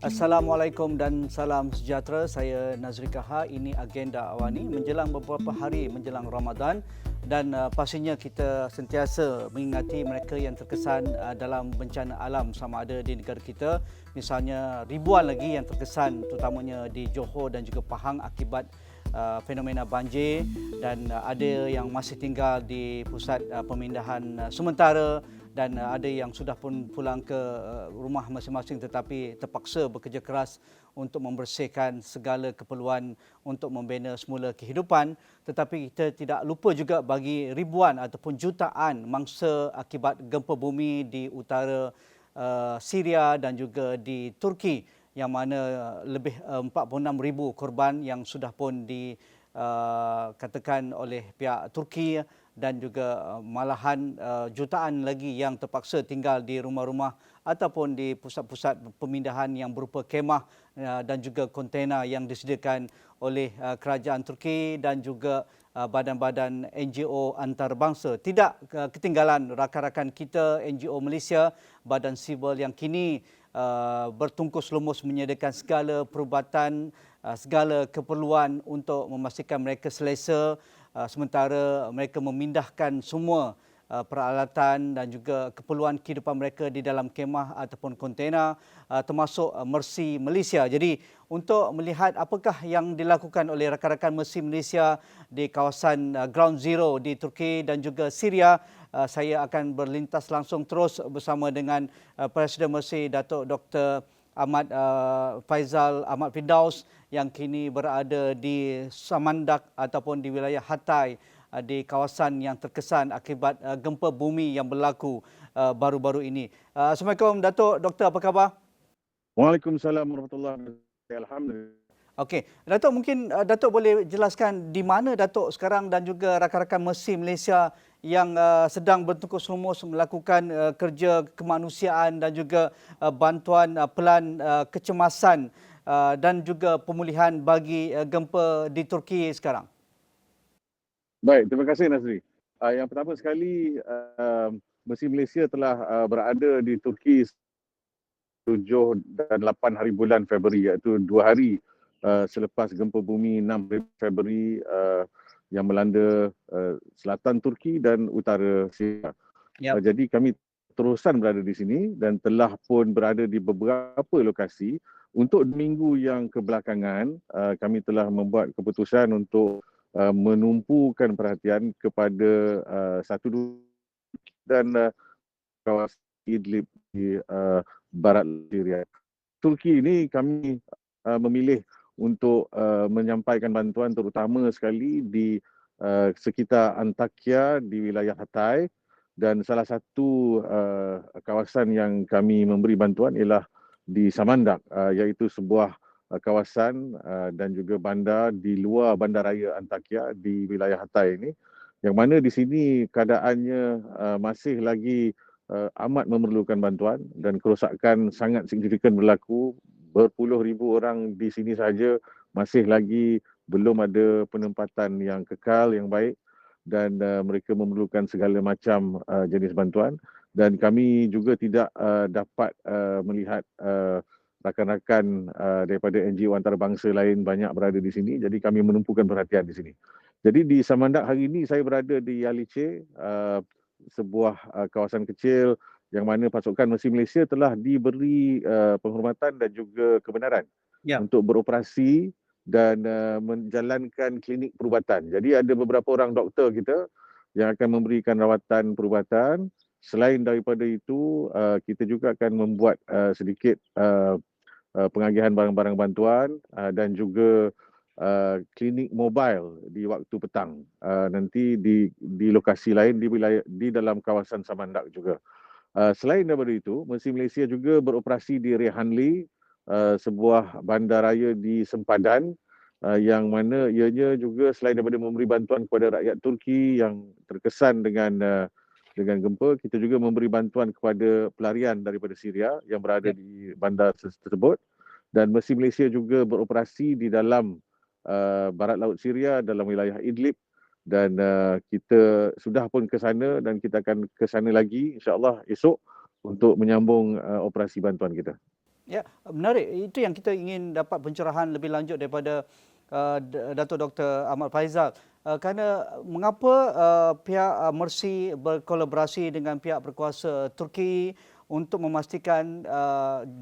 Assalamualaikum dan salam sejahtera. Saya Nazri Kaha. Ini agenda Awani menjelang beberapa hari menjelang Ramadan dan pastinya kita sentiasa mengingati mereka yang terkesan dalam bencana alam sama ada di negara kita. Misalnya ribuan lagi yang terkesan terutamanya di Johor dan juga Pahang akibat fenomena banjir dan ada yang masih tinggal di pusat pemindahan sementara dan ada yang sudah pun pulang ke rumah masing-masing tetapi terpaksa bekerja keras untuk membersihkan segala keperluan untuk membina semula kehidupan. Tetapi kita tidak lupa juga bagi ribuan ataupun jutaan mangsa akibat gempa bumi di utara Syria dan juga di Turki yang mana lebih 46,000 korban yang sudah pun dikatakan oleh pihak Turki dan juga malahan jutaan lagi yang terpaksa tinggal di rumah-rumah ataupun di pusat-pusat pemindahan yang berupa kemah dan juga kontena yang disediakan oleh kerajaan Turki dan juga badan-badan NGO antarabangsa. Tidak ketinggalan rakan-rakan kita NGO Malaysia, badan sivil yang kini bertungkus lumus menyediakan segala perubatan, segala keperluan untuk memastikan mereka selesa. Sementara mereka memindahkan semua peralatan dan juga keperluan kehidupan mereka di dalam kemah ataupun kontena termasuk Mercy Malaysia. Jadi untuk melihat apakah yang dilakukan oleh rakan-rakan Mercy Malaysia di kawasan Ground Zero di Turki dan juga Syria, saya akan berlintas langsung terus bersama dengan Presiden Mercy Datuk Dr. Ahmad Faizal Ahmad Firdaus yang kini berada di Samandak ataupun di wilayah Hatay di kawasan yang terkesan akibat gempa bumi yang berlaku baru-baru ini. Assalamualaikum Datuk, Doktor, apa khabar? Waalaikumsalam warahmatullahi wabarakatuh. Alhamdulillah. Okey, Datuk, mungkin Datuk boleh jelaskan di mana Datuk sekarang dan juga rakan-rakan Mercy Malaysia yang sedang bertungkus lumus melakukan kerja kemanusiaan dan juga bantuan pelan kecemasan dan juga pemulihan bagi gempa di Turki sekarang. Baik, terima kasih Nazri. Yang pertama sekali, Mercy Malaysia telah berada di Turki 7 dan 8 hari bulan Februari, iaitu 2 hari selepas gempa bumi 6 Februari yang melanda selatan Turki dan utara Syria. Yep. Jadi kami terusan berada di sini dan telah pun berada di beberapa lokasi. Untuk minggu yang kebelakangan, kami telah membuat keputusan untuk menumpukan perhatian kepada satu dan kawasan Idlib di barat Syria. Turki ini kami memilih untuk menyampaikan bantuan terutama sekali di sekitar Antakya di wilayah Hatay, dan salah satu kawasan yang kami memberi bantuan ialah di Samandak, iaitu sebuah kawasan dan juga bandar di luar bandaraya Antakya di wilayah Hatay ini, yang mana di sini keadaannya masih lagi amat memerlukan bantuan dan kerosakan sangat signifikan berlaku. Berpuluh ribu orang di sini saja masih lagi belum ada penempatan yang kekal yang baik dan mereka memerlukan segala macam jenis bantuan, dan kami juga tidak dapat melihat rakan-rakan daripada NGO antarabangsa lain banyak berada di sini, jadi kami menumpukan perhatian di sini. Jadi di Samandak hari ini saya berada di Yalice, sebuah kawasan kecil yang mana pasukan Mercy Malaysia telah diberi penghormatan dan juga kebenaran untuk beroperasi dan menjalankan klinik perubatan. Jadi ada beberapa orang doktor kita yang akan memberikan rawatan perubatan. Selain daripada itu, kita juga akan membuat sedikit pengagihan barang-barang bantuan dan juga klinik mobile di waktu petang nanti di lokasi lain di wilayah di dalam kawasan Samandak juga. Selain daripada itu, Mercy Malaysia juga beroperasi di Rehanli, sebuah bandaraya di Sempadan, yang mana ianya juga selain daripada memberi bantuan kepada rakyat Turki yang terkesan dengan gempa, kita juga memberi bantuan kepada pelarian daripada Syria yang berada di bandar tersebut. Dan Mercy Malaysia juga beroperasi di dalam barat laut Syria dalam wilayah Idlib, dan kita sudah pun ke sana dan kita akan ke sana lagi insya-Allah esok untuk menyambung operasi bantuan kita. Ya, menarik. Itu yang kita ingin dapat pencerahan lebih lanjut daripada Dato' Dr. Ahmad Faizal. Kerana mengapa pihak Mercy berkolaborasi dengan pihak berkuasa Turki untuk memastikan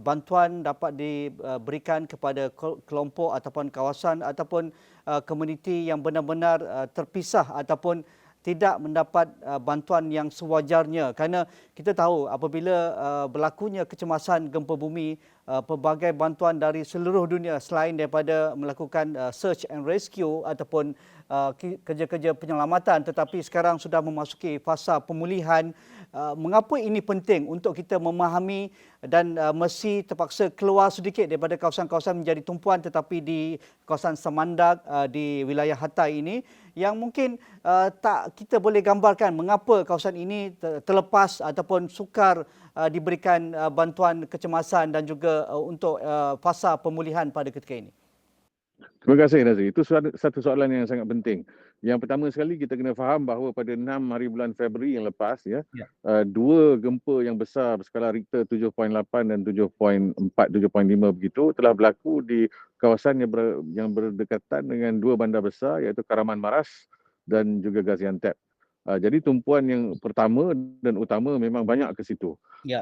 bantuan dapat diberikan kepada kelompok ataupun kawasan ataupun komuniti yang benar-benar terpisah ataupun tidak mendapat bantuan yang sewajarnya, kerana kita tahu apabila berlakunya kecemasan gempa bumi, pelbagai bantuan dari seluruh dunia selain daripada melakukan search and rescue ataupun kerja-kerja penyelamatan, tetapi sekarang sudah memasuki fasa pemulihan. Mengapa ini penting untuk kita memahami dan mesti terpaksa keluar sedikit daripada kawasan-kawasan menjadi tumpuan, tetapi di kawasan Samandak di wilayah Hatay ini yang mungkin tak kita boleh gambarkan mengapa kawasan ini terlepas ataupun sukar diberikan bantuan kecemasan dan juga untuk fasa pemulihan pada ketika ini. Terima kasih Nazri. Itu satu soalan yang sangat penting. Yang pertama sekali kita kena faham bahawa pada 6 hari bulan Februari yang lepas dua gempa yang besar berskala Richter 7.8 dan 7.4, 7.5 begitu telah berlaku di kawasan yang berdekatan dengan dua bandar besar iaitu Karaman Maras dan juga Gaziantep. Jadi tumpuan yang pertama dan utama memang banyak ke situ. Ya.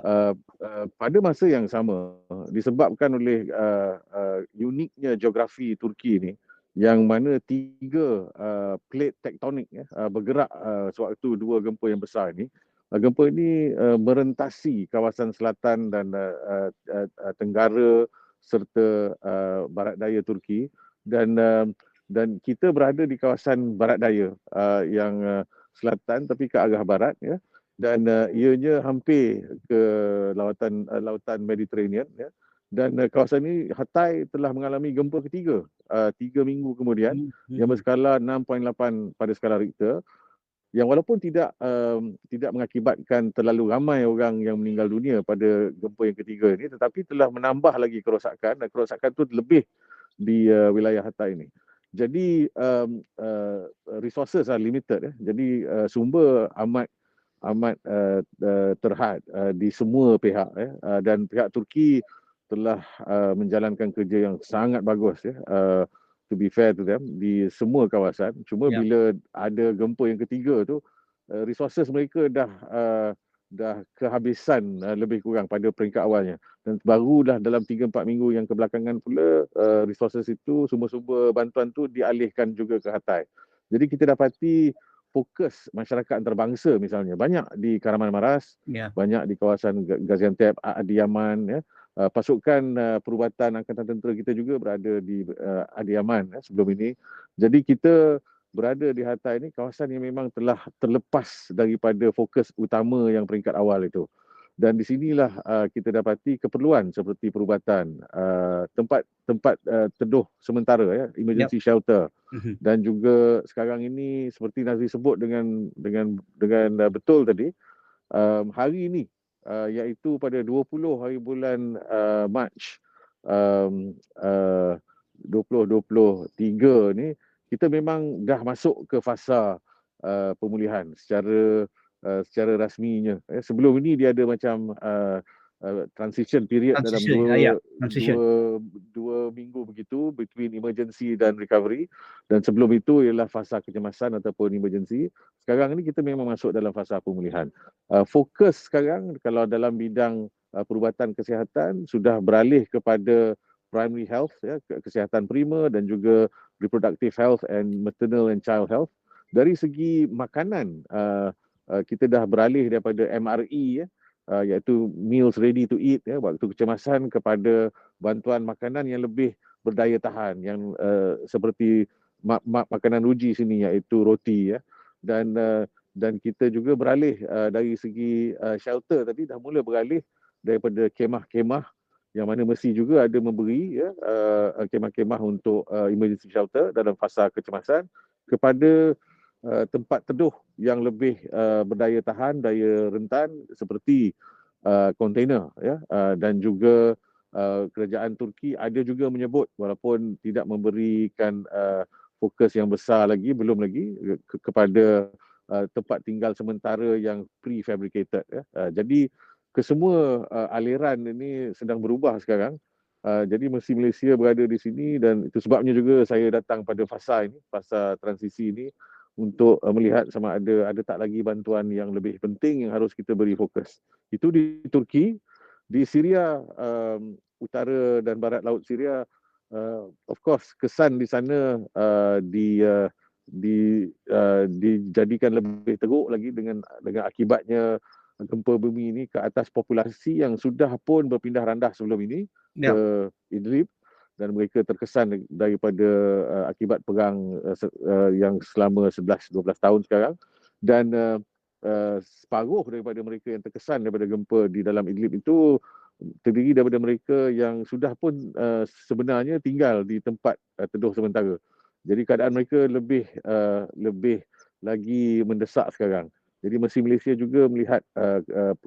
Pada masa yang sama disebabkan oleh uniknya geografi Turki ini yang mana tiga plate tektonik bergerak sewaktu dua gempa yang besar ini. Gempa ini merentasi kawasan selatan dan tenggara serta barat daya Turki dan kita berada di kawasan barat daya yang selatan tapi ke arah barat dan ianya hampir ke lautan Mediterranean dan kawasan ini Hatay telah mengalami gempa ketiga 3 minggu kemudian yang berskala 6.8 pada skala Richter yang walaupun tidak mengakibatkan terlalu ramai orang yang meninggal dunia pada gempa yang ketiga ini, tetapi telah menambah lagi kerosakan dan kerosakan itu lebih di wilayah Hatay ini. Jadi resources are limited jadi sumber amat terhad di semua pihak dan pihak Turki telah menjalankan kerja yang sangat bagus to be fair to them di semua kawasan. Cuma bila ada gempa yang ketiga tu resources mereka dah kehabisan lebih kurang pada peringkat awalnya dan barulah dalam 3-4 minggu yang kebelakangan pula resources itu, sumber-sumber bantuan tu dialihkan juga ke Hatay. Jadi kita dapati fokus masyarakat antarabangsa misalnya banyak di Karaman Maras, banyak di kawasan Gaziantep, Adiyaman pasukan perubatan Angkatan Tentera kita juga berada di Adiyaman sebelum ini. Jadi kita berada di Hatay ini kawasan yang memang telah terlepas daripada fokus utama yang peringkat awal itu. Dan di sinilah kita dapati keperluan seperti perubatan, tempat teduh sementara emergency shelter. Dan juga sekarang ini seperti Nazri sebut dengan betul tadi, hari ini iaitu pada 20 hari bulan Mac 2023 ni kita memang dah masuk ke fasa pemulihan secara rasminya. Sebelum ini dia ada macam transition period dalam dua minggu begitu between emergency dan recovery, dan sebelum itu ialah fasa kecemasan ataupun emergency. Sekarang ini kita memang masuk dalam fasa pemulihan. Fokus sekarang kalau dalam bidang perubatan kesihatan sudah beralih kepada primary health kesihatan prima dan juga reproductive health and maternal and child health. Dari segi makanan kita dah beralih daripada MRE iaitu meals ready to eat waktu kecemasan kepada bantuan makanan yang lebih berdaya tahan yang seperti makanan ruji sini iaitu roti dan kita juga beralih dari segi shelter tadi dah mula beralih daripada kemah-kemah yang mana Mercy juga ada memberi kemah-kemah untuk emergency shelter dalam fasa kecemasan kepada tempat teduh yang lebih berdaya tahan, daya rentan seperti kontainer dan juga kerajaan Turki ada juga menyebut walaupun tidak memberikan fokus yang besar lagi, belum lagi kepada tempat tinggal sementara yang prefabricated. Jadi kesemua aliran ini sedang berubah sekarang. Jadi mesti Malaysia berada di sini dan itu sebabnya juga saya datang pada fasa transisi ini untuk melihat sama ada tak lagi bantuan yang lebih penting yang harus kita beri fokus. Itu di Turki, di Syria, utara dan barat laut Syria, of course kesan di sana dijadikan lebih teruk lagi dengan akibatnya gempa bumi ini ke atas populasi yang sudah pun berpindah randah sebelum ini ke Idlib, dan mereka terkesan daripada akibat perang yang selama 11-12 tahun sekarang, dan separuh daripada mereka yang terkesan daripada gempa di dalam Idlib itu terdiri daripada mereka yang sudah pun sebenarnya tinggal di tempat teduh sementara. Jadi keadaan mereka lebih lagi mendesak sekarang. Jadi Mesir Malaysia juga melihat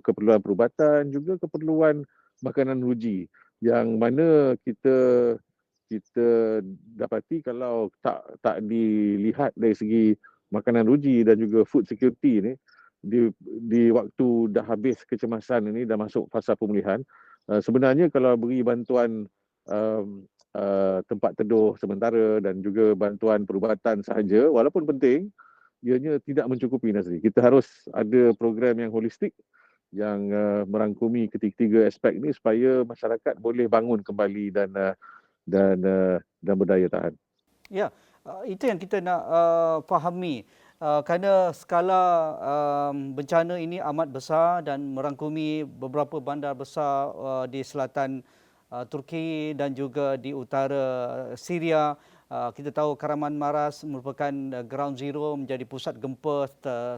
keperluan perubatan, juga keperluan makanan ruji yang mana kita dapati kalau tak dilihat dari segi makanan ruji dan juga food security ni di waktu dah habis kecemasan ini, dah masuk fasa pemulihan, sebenarnya kalau beri bantuan tempat teduh sementara dan juga bantuan perubatan sahaja, walaupun penting, ianya tidak mencukupi, Nazri. Kita harus ada program yang holistik yang merangkumi ketiga aspek ini supaya masyarakat boleh bangun kembali dan berdaya tahan. Ya, itu yang kita nak fahami. Kerana skala bencana ini amat besar dan merangkumi beberapa bandar besar di selatan Turki dan juga di utara Syria. Kita tahu Kahramanmaras merupakan ground zero, menjadi pusat gempa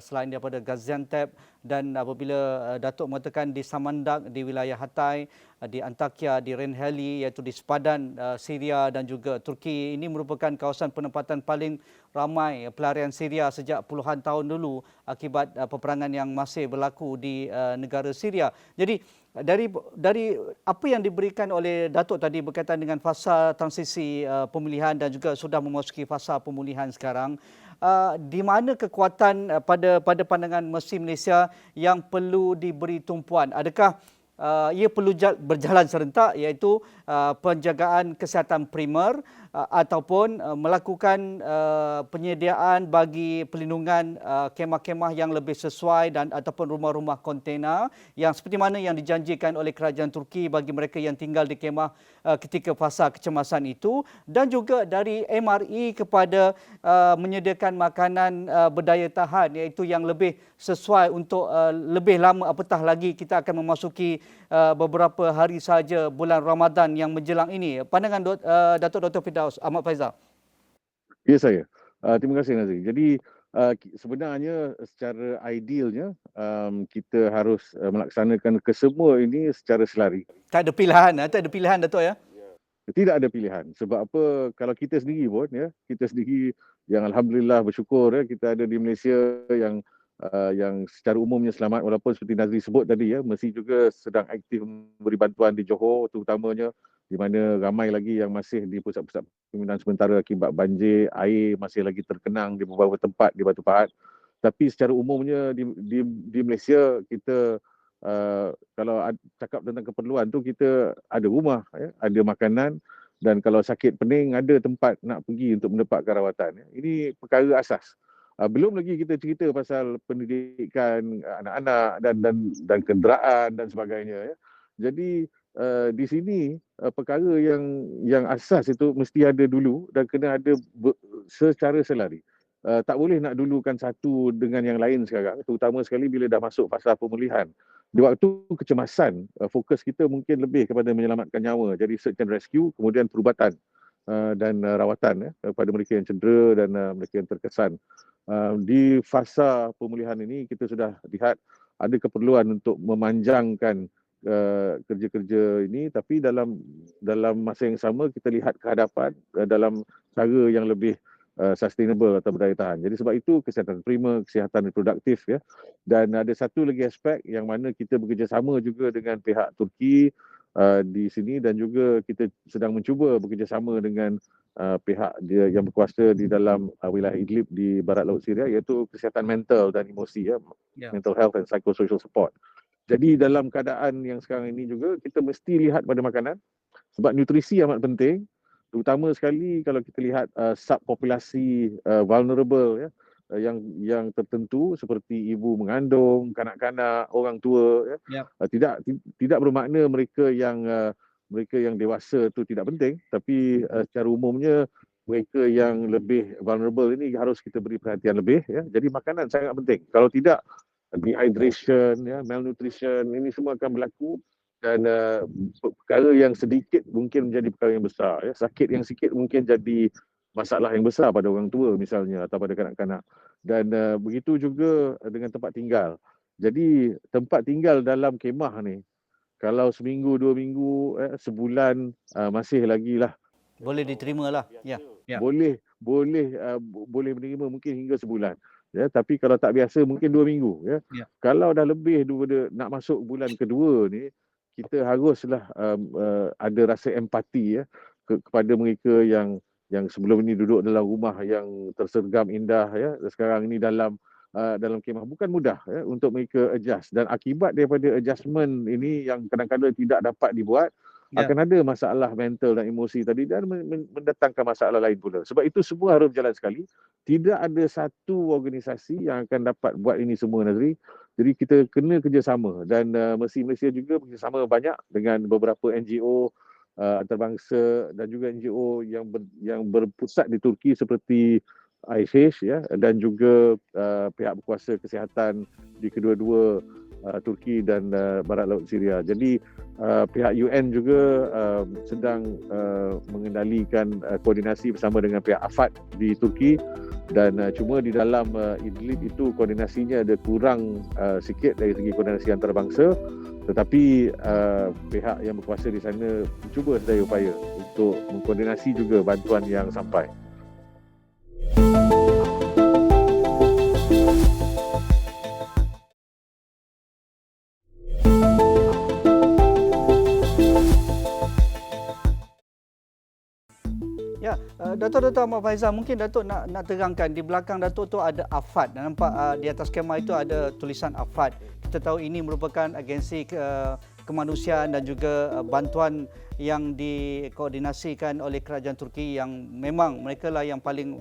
selain daripada Gaziantep, dan apabila Datuk mengatakan di Samandak, di wilayah Hatay, di Antakya, di Renheli, iaitu di sepadan Syria dan juga Turki, ini merupakan kawasan penempatan paling ramai pelarian Syria sejak puluhan tahun dulu akibat peperangan yang masih berlaku di negara Syria. Jadi dari apa yang diberikan oleh Datuk tadi berkaitan dengan fasa transisi pemulihan dan juga sudah memasuki fasa pemulihan sekarang, di mana kekuatan pada pandangan Mesir Malaysia yang perlu diberi tumpuan? Adakah ia perlu berjalan serentak, iaitu penjagaan kesihatan primer ataupun melakukan penyediaan bagi pelindungan kemah-kemah yang lebih sesuai dan ataupun rumah-rumah kontena yang seperti mana yang dijanjikan oleh kerajaan Turki bagi mereka yang tinggal di kemah ketika fasa kecemasan itu, dan juga dari MRE kepada menyediakan makanan berdaya tahan, iaitu yang lebih sesuai untuk lebih lama, apatah lagi kita akan memasuki beberapa hari saja bulan Ramadan yang menjelang ini. Pandangan Datuk Dr. Firdaus Ahmad Faizal. Ya, saya. Terima kasih, Nazri. Jadi sebenarnya secara idealnya kita harus melaksanakan kesemua ini secara selari. Tak ada pilihan Datuk ya? Tidak ada pilihan. Sebab apa, kalau kita sendiri pun kita sendiri yang alhamdulillah bersyukur kita ada di Malaysia yang secara umumnya selamat, walaupun seperti Nazri sebut tadi Mesir juga sedang aktif memberi bantuan di Johor terutamanya, di mana ramai lagi yang masih di pusat-pusat pemindahan sementara akibat banjir, air masih lagi terkenang di beberapa tempat di Batu Pahat. Tapi secara umumnya di Malaysia kita kalau cakap tentang keperluan tu, kita ada rumah, ada makanan, dan kalau sakit pening ada tempat nak pergi untuk mendapatkan rawatan. Ini perkara asas. Belum lagi kita cerita pasal pendidikan anak-anak dan kenderaan dan sebagainya. Jadi di sini perkara yang asas itu mesti ada dulu dan kena ada secara selari. Tak boleh nak dulukan satu dengan yang lain sekarang, terutama sekali bila dah masuk fasa pemulihan. Di waktu kecemasan, fokus kita mungkin lebih kepada menyelamatkan nyawa. Jadi search and rescue, kemudian perubatan dan rawatan kepada mereka yang cedera dan mereka yang terkesan. Di fasa pemulihan ini kita sudah lihat ada keperluan untuk memanjangkan kerja-kerja ini, tapi dalam masa yang sama kita lihat kehadapan dalam cara yang lebih sustainable atau berdaya tahan. Jadi sebab itu kesihatan primer, kesihatan reproduktif dan ada satu lagi aspek yang mana kita bekerjasama juga dengan pihak Turki di sini, dan juga kita sedang mencuba bekerjasama dengan pihak dia yang berkuasa di dalam wilayah Idlib di barat laut Syria, iaitu kesihatan mental dan emosi, mental health and psychosocial support. Jadi dalam keadaan yang sekarang ini juga kita mesti lihat pada makanan sebab nutrisi amat penting, terutama sekali kalau kita lihat subpopulasi vulnerable ya, yang tertentu seperti ibu mengandung, kanak-kanak, orang tua ya. Yap. Tidak bermakna mereka yang dewasa tu tidak penting, tapi secara umumnya mereka yang lebih vulnerable ini harus kita beri perhatian lebih ya. Jadi makanan sangat penting. Kalau tidak, dehydration ya, malnutrition ini semua akan berlaku, dan perkara yang sedikit mungkin menjadi perkara yang besar ya. Sakit yang sikit mungkin jadi masalah yang besar pada orang tua misalnya atau pada kanak-kanak. Dan begitu juga dengan tempat tinggal. Jadi tempat tinggal dalam kemah ni, kalau seminggu, 2 minggu, sebulan, masih lagi lah. Boleh diterima lah. Ya. Ya. Boleh menerima mungkin hingga sebulan. Ya, tapi kalau tak biasa mungkin 2 minggu. Ya. Ya. Kalau dah lebih daripada nak masuk bulan kedua ni, kita haruslah ada rasa empati ya kepada mereka yang sebelum ini duduk dalam rumah yang tersergam indah ya, sekarang ini dalam kemah. Bukan mudah ya untuk mereka adjust, dan akibat daripada adjustment ini yang kadang-kadang tidak dapat dibuat, akan ada masalah mental dan emosi tadi, dan mendatangkan masalah lain pula. Sebab itu semua harus berjalan sekali. Tidak ada satu organisasi yang akan dapat buat ini semua, Nazri. Jadi kita kena kerjasama, dan Mercy Malaysia juga bekerjasama banyak dengan beberapa NGO antarabangsa dan juga NGO yang berpusat di Turki seperti IHH ya, dan juga pihak berkuasa kesihatan di kedua-dua Turki dan Barat Laut Syria. Jadi pihak UN juga sedang mengendalikan koordinasi bersama dengan pihak AFAD di Turki, dan cuma di dalam Idlib itu koordinasinya ada kurang sikit dari segi koordinasi antarabangsa, tetapi pihak yang berkuasa di sana cuba sedaya upaya untuk mengkoordinasi juga bantuan yang sampai. Ya, Datuk Ahmad Faizal, mungkin Datuk nak terangkan di belakang Datuk tu ada AFAD. Nampak di atas skema itu ada tulisan AFAD. Kita tahu ini merupakan agensi kemanusiaan dan juga bantuan yang dikoordinasikan oleh kerajaan Turki, yang memang mereka lah yang paling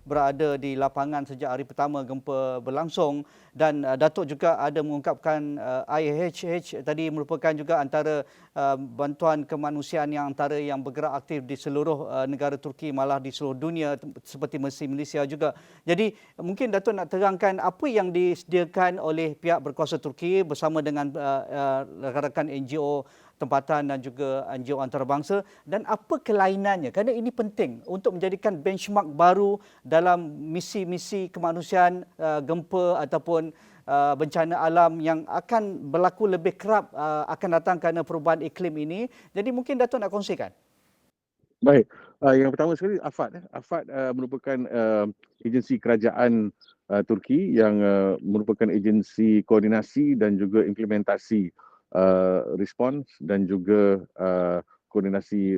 berada di lapangan sejak hari pertama gempa berlangsung. Dan Datuk juga ada mengungkapkan IHH tadi merupakan juga antara bantuan kemanusiaan yang antara yang bergerak aktif di seluruh negara Turki, malah di seluruh dunia seperti Mercy Malaysia juga. Jadi mungkin Datuk nak terangkan apa yang disediakan oleh pihak berkuasa Turki bersama dengan rakan-rakan NGO tempatan dan juga NGO antarabangsa, dan apa kelainannya, kerana ini penting untuk menjadikan benchmark baru dalam misi-misi kemanusiaan gempa ataupun bencana alam yang akan berlaku lebih kerap akan datang kerana perubahan iklim ini. Jadi mungkin Datuk nak kongsikan. Baik, yang pertama sekali AFAD. AFAD merupakan agensi kerajaan Turki yang merupakan agensi koordinasi dan juga implementasi respons dan juga koordinasi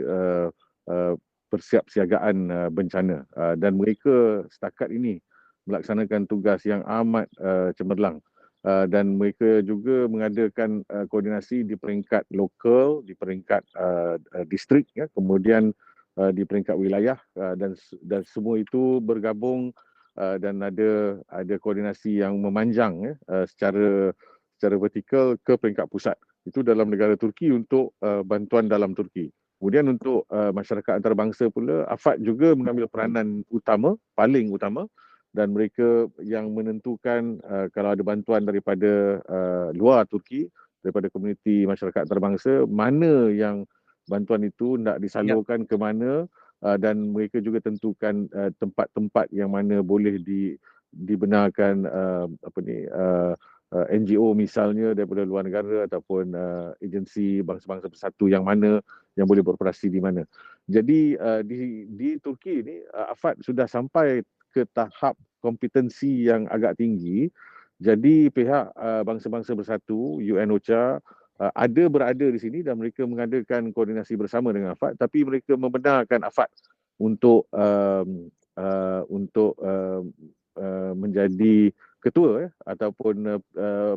persiapsiagaan bencana, dan mereka setakat ini melaksanakan tugas yang amat cemerlang, dan mereka juga mengadakan koordinasi di peringkat lokal, di peringkat distrik ya, kemudian di peringkat wilayah, dan semua itu bergabung dan ada koordinasi yang memanjang ya, secara vertikal ke peringkat pusat. Itu dalam negara Turki untuk bantuan dalam Turki. Kemudian untuk masyarakat antarabangsa pula, AFAD juga mengambil peranan utama, paling utama, dan mereka yang menentukan kalau ada bantuan daripada luar Turki, daripada komuniti masyarakat antarabangsa, mana yang bantuan itu nak disalurkan ke mana, dan mereka juga tentukan tempat-tempat yang mana boleh dibenarkan NGO misalnya daripada luar negara ataupun agensi bangsa-bangsa bersatu yang mana yang boleh beroperasi di mana. Jadi di Turki ini AFAD sudah sampai ke tahap kompetensi yang agak tinggi. Jadi pihak bangsa-bangsa bersatu, UNOCHA, ada berada di sini dan mereka mengadakan koordinasi bersama dengan AFAD, tapi mereka membenarkan AFAD untuk menjadi ketua ataupun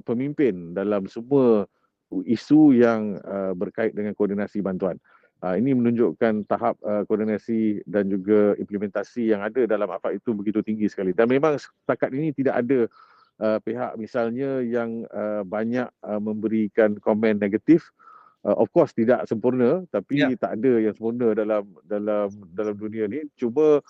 pemimpin dalam semua isu yang berkait dengan koordinasi bantuan. Ini menunjukkan tahap koordinasi dan juga implementasi yang ada dalam AFAD itu begitu tinggi sekali. Dan memang setakat ini tidak ada pihak misalnya yang banyak memberikan komen negatif. Of course tidak sempurna, tapi tak ada yang sempurna dalam dunia ni. Cuma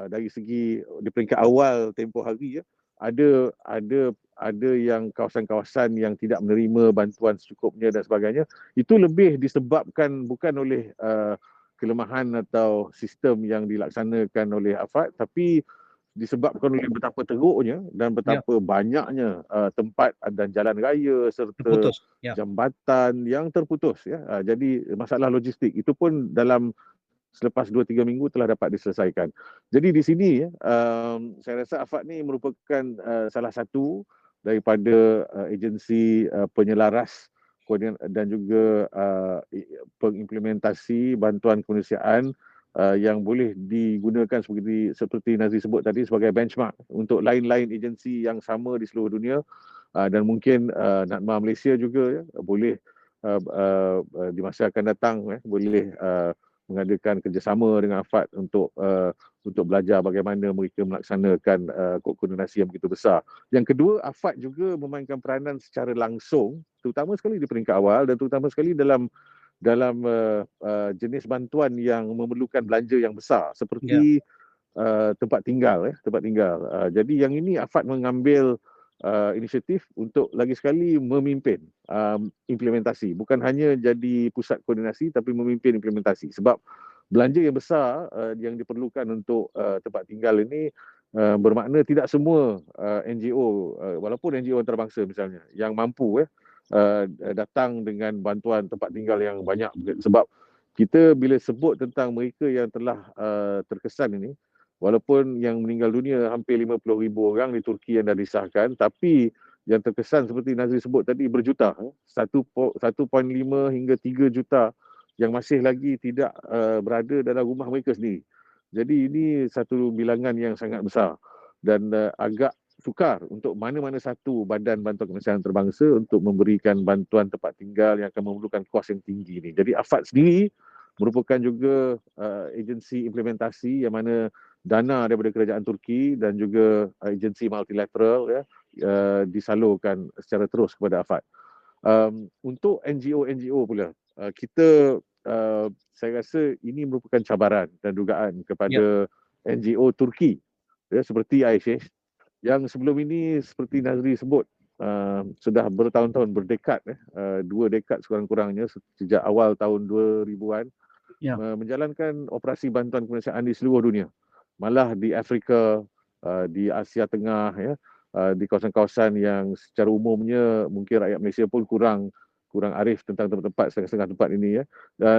dari segi di peringkat awal tempoh hari ada yang kawasan-kawasan yang tidak menerima bantuan secukupnya dan sebagainya. Itu lebih disebabkan bukan oleh kelemahan atau sistem yang dilaksanakan oleh AFAD, tapi disebabkan oleh betapa teruknya dan betapa banyaknya tempat dan jalan raya serta Terputus. Ya. jambatan yang terputus. Jadi masalah logistik itu pun dalam selepas 2-3 minggu telah dapat diselesaikan. Jadi di sini saya rasa AFAD ni merupakan salah satu daripada agensi penyelaras dan juga pengimplementasi bantuan kemanusiaan yang boleh digunakan seperti Nazri sebut tadi sebagai benchmark untuk lain-lain agensi yang sama di seluruh dunia, dan mungkin NADMA Malaysia juga boleh di masa akan datang boleh mengadakan kerjasama dengan AFAD untuk belajar bagaimana mereka melaksanakan koordinasi yang begitu besar. Yang kedua, AFAD juga memainkan peranan secara langsung, terutama sekali di peringkat awal dan terutama sekali dalam jenis bantuan yang memerlukan belanja yang besar seperti tempat tinggal. Jadi yang ini AFAD mengambil inisiatif untuk lagi sekali memimpin implementasi, bukan hanya jadi pusat koordinasi tapi memimpin implementasi, sebab belanja yang besar yang diperlukan untuk tempat tinggal ini bermakna tidak semua NGO, walaupun NGO antarabangsa misalnya, yang mampu datang dengan bantuan tempat tinggal yang banyak. Sebab kita bila sebut tentang mereka yang telah terkesan ini, walaupun yang meninggal dunia hampir 50,000 orang di Turki yang dah disahkan, tapi yang terkesan seperti Nazri sebut tadi berjuta, 1.5 hingga 3 juta yang masih lagi tidak berada dalam rumah mereka sendiri. Jadi ini satu bilangan yang sangat besar dan agak sukar untuk mana-mana satu badan bantuan kemanusiaan antarabangsa untuk memberikan bantuan tempat tinggal yang akan memerlukan kos yang tinggi ini. Jadi AFAD sendiri merupakan juga agensi implementasi yang mana dana daripada kerajaan Turki dan juga agensi multilateral disalurkan secara terus kepada AFAD. Untuk NGO pula, kita saya rasa ini merupakan cabaran dan dugaan kepada NGO Turki seperti ISIS yang sebelum ini seperti Nazri sebut sudah bertahun-tahun, berdekad 2 dekad sekurang-kurangnya sejak awal tahun 2000-an menjalankan operasi bantuan kemanusiaan di seluruh dunia. Malah di Afrika, di Asia Tengah, di kawasan-kawasan yang secara umumnya mungkin rakyat Malaysia pun kurang arif tentang tempat-tempat setengah-setengah tempat ini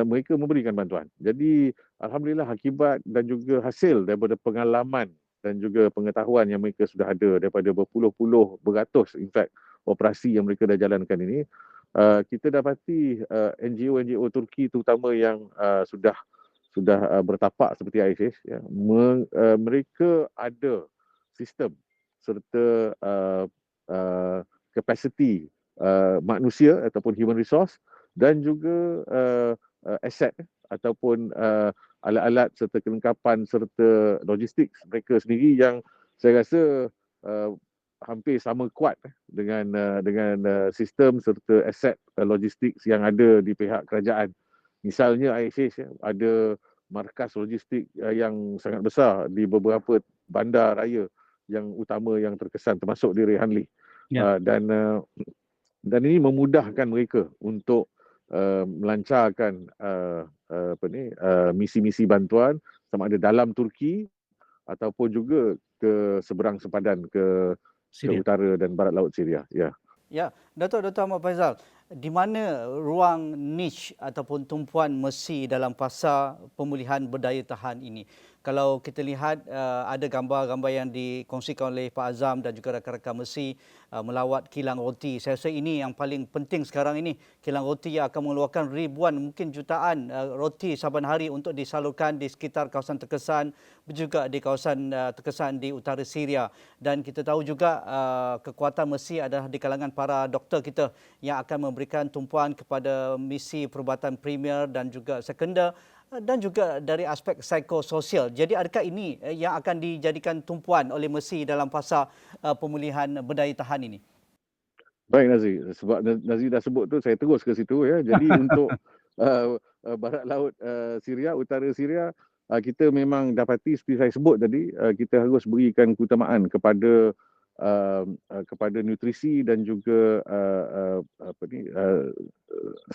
mereka memberikan bantuan. Jadi alhamdulillah akibat dan juga hasil daripada pengalaman dan juga pengetahuan yang mereka sudah ada daripada berpuluh-puluh, beratus in fact operasi yang mereka dah jalankan ini, kita dapati NGO Turki terutama yang sudah bertapak seperti ISIS, mereka ada sistem serta capacity manusia ataupun human resource dan juga aset ataupun alat-alat serta kelengkapan serta logistik mereka sendiri yang saya rasa hampir sama kuat dengan sistem serta aset logistik yang ada di pihak kerajaan. Misalnya ISIS ada markas logistik yang sangat besar di beberapa bandar raya yang utama yang terkesan termasuk di Rehanli. Dan ini memudahkan mereka untuk melancarkan misi-misi bantuan sama ada dalam Turki ataupun juga ke seberang sepadan ke utara dan barat laut Syria. Ya, Datuk Ahmad Faizal, di mana ruang niche ataupun tumpuan Mesir dalam fasa pemulihan berdaya tahan ini? Kalau kita lihat ada gambar-gambar yang dikongsikan oleh Pak Azam dan juga rakan-rakan Mercy melawat kilang roti. Saya rasa ini yang paling penting sekarang ini. Kilang roti yang akan mengeluarkan ribuan, mungkin jutaan roti saban hari untuk disalurkan di sekitar kawasan terkesan, juga di kawasan terkesan di utara Syria. Dan kita tahu juga kekuatan Mercy adalah di kalangan para doktor kita yang akan memberikan tumpuan kepada misi perubatan primer dan juga sekunder dan juga dari aspek psikososial. Jadi adakah ini yang akan dijadikan tumpuan oleh Mercy dalam fasa pemulihan berdaya tahan ini? Baik Nazri, sebab Nazri dah sebut tu saya terus ke situ ya. Jadi untuk barat laut Syria, utara Syria, kita memang dapati seperti saya sebut tadi, kita harus berikan keutamaan kepada nutrisi dan juga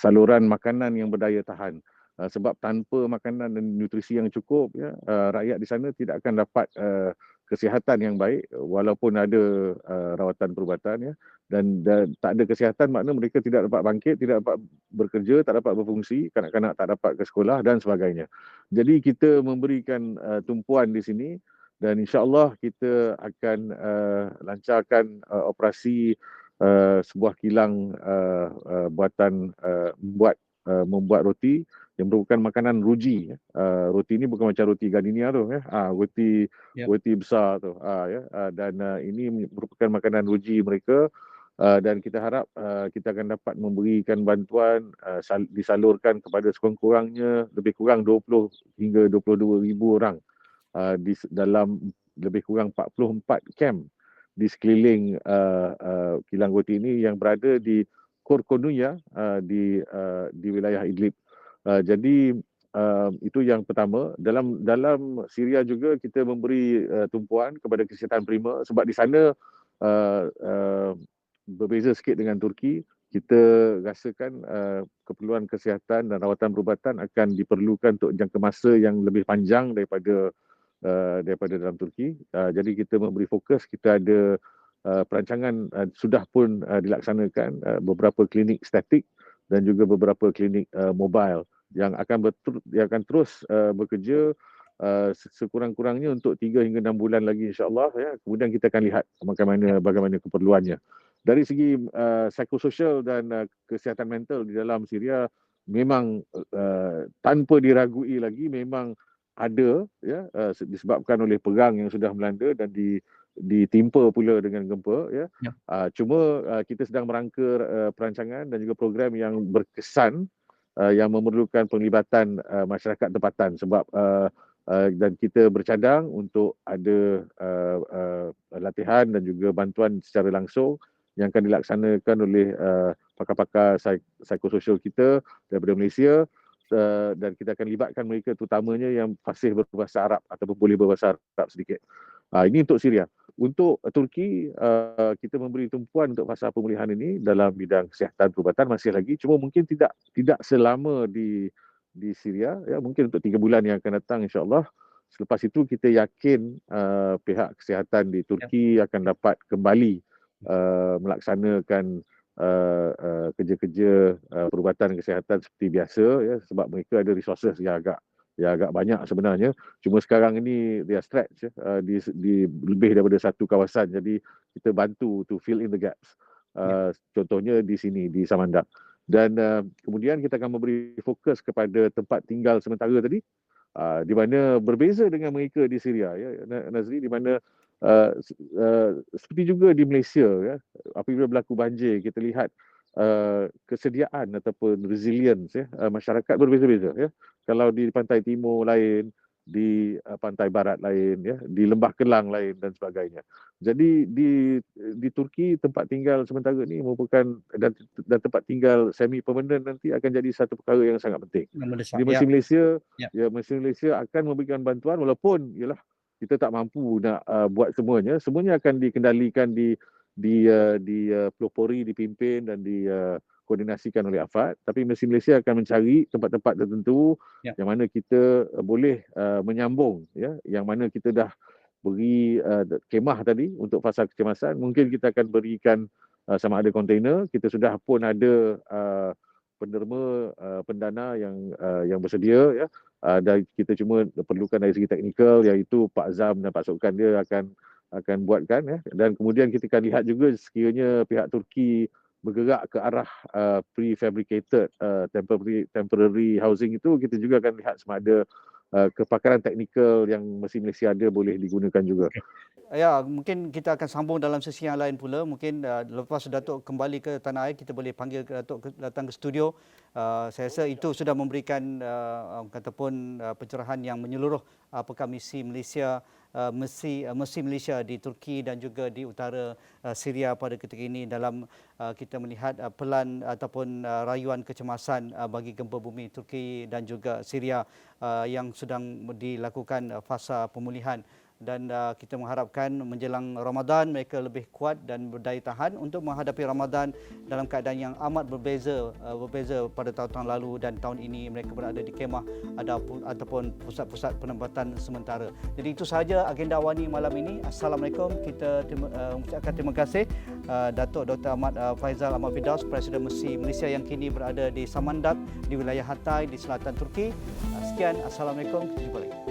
saluran makanan yang berdaya tahan. Sebab tanpa makanan dan nutrisi yang cukup, ya, rakyat di sana tidak akan dapat kesihatan yang baik walaupun ada rawatan perubatan, ya, dan tak ada kesihatan makna mereka tidak dapat bangkit, tidak dapat bekerja, tak dapat berfungsi, kanak-kanak tak dapat ke sekolah dan sebagainya. Jadi kita memberikan tumpuan di sini dan insya-Allah kita akan lancarkan operasi sebuah kilang membuat roti yang merupakan makanan ruji. Roti ini bukan macam roti gardenia tu, ya. Roti besar tu, ya. Dan ini merupakan makanan ruji mereka. Dan kita harap kita akan dapat memberikan bantuan disalurkan kepada sekurang-kurangnya lebih kurang 20 hingga 22,000 orang dalam lebih kurang 44 kem di sekeliling kilang roti ini yang berada di Korkonuya di wilayah Idlib. Jadi itu yang pertama. Dalam Syria juga kita memberi tumpuan kepada kesihatan primer sebab di sana berbeza sikit dengan Turki. Kita rasakan keperluan kesihatan dan rawatan perubatan akan diperlukan untuk jangka masa yang lebih panjang daripada dalam Turki. Jadi kita memberi fokus, kita ada perancangan sudah pun dilaksanakan beberapa klinik statik dan juga beberapa klinik mobile yang akan terus bekerja sekurang-kurangnya untuk 3 hingga 6 bulan lagi insya-Allah, ya. Kemudian kita akan lihat bagaimana keperluannya. Dari segi psikososial dan kesihatan mental di dalam Syria memang tanpa diragui lagi memang ada, ya, disebabkan oleh perang yang sudah melanda dan ditimpa pula dengan gempa, ya. Cuma kita sedang merangka perancangan dan juga program yang berkesan yang memerlukan penglibatan masyarakat tempatan sebab dan kita bercadang untuk ada latihan dan juga bantuan secara langsung yang akan dilaksanakan oleh pakar-pakar psikososial kita daripada Malaysia, dan kita akan libatkan mereka terutamanya yang fasih berbahasa Arab ataupun boleh berbahasa Arab sedikit. Ini untuk Syria. Untuk Turki, kita memberi tumpuan untuk fasa pemulihan ini dalam bidang kesihatan perubatan masih lagi, cuma mungkin tidak selama di Syria, ya, mungkin untuk 3 bulan yang akan datang insya-Allah. Selepas itu kita yakin pihak kesihatan di Turki akan dapat kembali melaksanakan kerja-kerja perubatan kesihatan seperti biasa, ya, sebab mereka ada resources yang agak banyak sebenarnya. Cuma sekarang ini dia stretch, ya, di lebih daripada satu kawasan. Jadi kita bantu to fill in the gaps. Contohnya di sini di Samandar. Dan kemudian kita akan memberi fokus kepada tempat tinggal sementara tadi, di mana berbeza dengan mereka di Syria, ya, Nazri, di mana seperti juga di Malaysia, ya, apabila berlaku banjir kita lihat kesediaan ataupun resilience, ya, masyarakat berbeza-beza, ya. Kalau di pantai timur lain, di pantai barat lain, ya, di lembah Kelang lain dan sebagainya. Jadi di Turki tempat tinggal sementara ni merupakan dan tempat tinggal semi permanent nanti akan jadi satu perkara yang sangat penting. Di Malaysia, ya, Malaysia akan memberikan bantuan walaupun ialah kita tak mampu nak buat semuanya. Semuanya akan dikendalikan pelopori, dipimpin dan dikoordinasikan oleh AFAD. Tapi Malaysia akan mencari tempat-tempat tertentu yang mana kita boleh menyambung, ya, yang mana kita dah beri kemah tadi untuk fasa kecemasan. Mungkin kita akan berikan sama ada kontainer. Kita sudah pun ada penderma pendana yang bersedia, ya. dan kita cuma perlukan dari segi teknikal, iaitu Pak Zam dan pasukan dia akan buatkan ya. Dan kemudian kita akan lihat juga sekiranya pihak Turki bergerak ke arah prefabricated temporary housing itu, kita juga akan lihat sama ada kepakaran teknikal yang mesin Malaysia ada boleh digunakan juga. Ya, mungkin kita akan sambung dalam sesi yang lain pula. Mungkin lepas Datuk kembali ke tanah air, kita boleh panggil Datuk datang ke studio. Saya rasa itu sudah memberikan kataupun pencerahan yang menyeluruh apakah misi Malaysia di Turki dan juga di utara Syria pada ketika ini dalam kita melihat pelan ataupun rayuan kecemasan bagi gempa bumi Turki dan juga Syria yang sedang dilakukan fasa pemulihan. Dan kita mengharapkan menjelang Ramadan mereka lebih kuat dan berdaya tahan untuk menghadapi Ramadan dalam keadaan yang amat berbeza pada tahun-tahun lalu, dan tahun ini mereka berada di kemah ataupun pusat-pusat penempatan sementara. Jadi itu sahaja agenda Awani malam ini. Assalamualaikum. Kita mengucapkan terima kasih Datuk Dr. Ahmad Faizal Ahmad Firdaus, Presiden Mesi Malaysia yang kini berada di Samandak di wilayah Hatay di selatan Turki. Sekian, Assalamualaikum. Kita jumpa lagi.